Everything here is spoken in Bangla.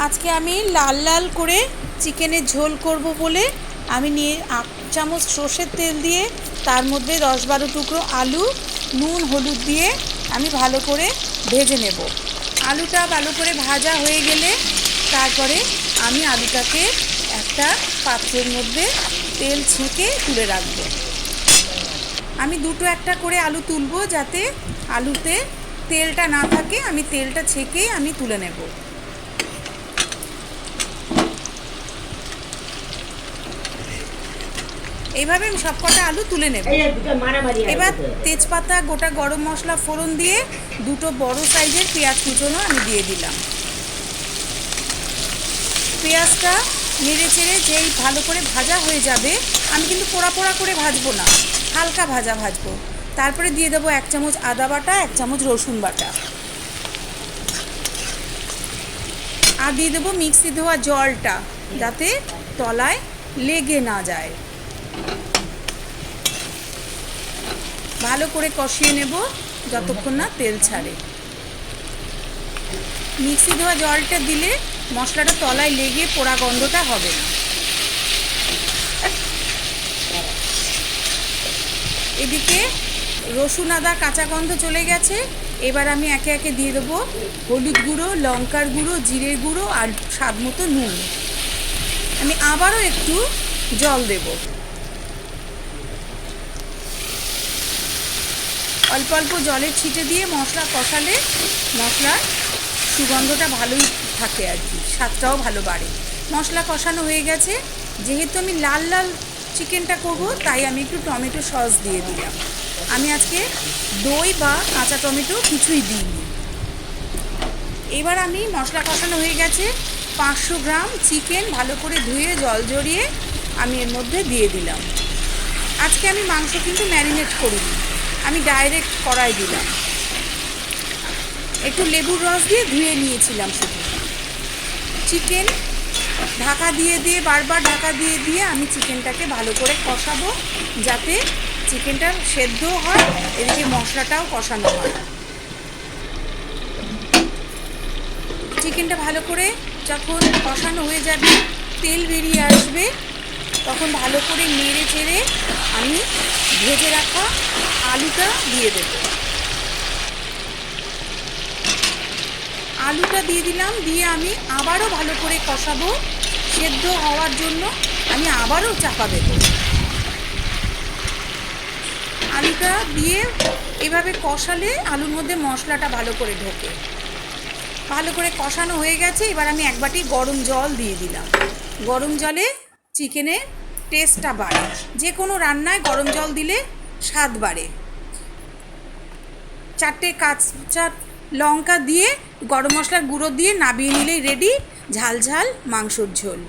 আজকে আমি লাল লাল করে চিকেনের ঝোল করব বলে আমি নিয়ে 8 চামচ সর্ষের তেল দিয়ে তার মধ্যে 10-12 টুকরো আলু নুন হলুদ দিয়ে আমি ভালো করে ভেজে নেব। আলুটা ভালো করে ভাজা হয়ে গেলে তারপরে আমি আলুটাকে একটা পাত্রের মধ্যে তেল ছেঁকে তুলে রাখব। আমি দুটো একটা করে আলু তুলবো যাতে আলুতে তেলটা না থাকে। আমি তেলটা ছেঁকেই আমি তুলে নেব। এইভাবে আমি সবকটা আলু তুলে নেব। এবার তেজপাতা গোটা গরম মশলা ফোড়ন দিয়ে দুটো বড় সাইজের পেঁয়াজ কুচোনো আমি দিয়ে দিলাম। পেঁয়াজটা নেড়ে চেড়ে যেই ভালো করে ভাজা হয়ে যাবে, আমি কিন্তু পোড়া পোড়া করে ভাজবো না, হালকা ভাজবো। তারপরে দিয়ে দেবো 1 চামচ আদা বাটা, 1 চামচ রসুন বাটা, আর দিয়ে দেবো মিক্সি ধোয়া জলটা যাতে তলায় লেগে না যায়। ভালো করে কষিয়ে নেব যতক্ষণ না তেল ছাড়ে। মিক্সি ধোয়া জলটা দিলে মশলাটা তলায় লেগে পোড়া গন্ধটা হবে না। এদিকে রসুন আদা কাঁচা গন্ধ চলে গেছে। এবার আমি একে একে দিয়ে দেবো হলুদ গুঁড়ো, লঙ্কার গুঁড়ো, জিরের গুঁড়ো আর স্বাদ মতো নুন। আমি আবারও একটু জল দেব। অল্প অল্প জলের ছিটে দিয়ে মশলা কষালে মশলার সুগন্ধটা ভালোই থাকে, আর কি স্বাদটাও ভালো বাড়ে। মশলা কষানো হয়ে গেছে। যেহেতু আমি লাল লাল চিকেনটা করব, তাই আমি একটু টমেটো সস দিয়ে দিলাম। আমি আজকে দই বা কাঁচা টমেটো কিছুই দিইনি। এবার আমি মশলা কষানো হয়ে গেছে, 500 গ্রাম চিকেন ভালো করে ধুয়ে জল ঝরিয়ে আমি এর মধ্যে দিয়ে দিলাম। আজকে আমি মাংস কিন্তু ম্যারিনেট করিনি, আমি ডাইরেক্ট কড়াই দিলাম। একটু লেবুর রস দিয়ে ধুয়ে নিয়েছিলাম শুধু। চিকেন ঢাকা দিয়ে বারবার ঢাকা দিয়ে আমি চিকেনটাকে ভালো করে কষাবো যাতে চিকেনটা সেদ্ধ হয়, এদিকে মশলাটাও কষানো হয়। চিকেনটা ভালো করে যখন কষানো হয়ে যাবে, তেল বেরিয়ে আসবে, তখন ভালো করে নেড়ে চেড়ে আমি ভেজে রাখা আলুটা দিয়ে দেব। আলুটা দিয়ে দিলাম, দিয়ে আমি আবারও ভালো করে কষাবো। সেদ্ধ হওয়ার জন্য আমি আবারও চাপা দেব। আলুটা দিয়ে এভাবে কষালে আলুর মধ্যে মশলাটা ভালো করে ঢোকে। ভালো করে কষানো হয়ে গেছে। এবার আমি এক বাটি গরম জল দিয়ে দিলাম। গরম জলে চিকেনের টেস্টটা বাড়ে। যে কোনো রান্নায় গরম জল দিলে স্বাদ বাড়ে। 4টে কাঁচা লঙ্কা দিয়ে গরম মশলার গুঁড়ো দিয়ে নাবিয়ে নিলেই রেডি ঝাল ঝাল মাংসর ঝোল।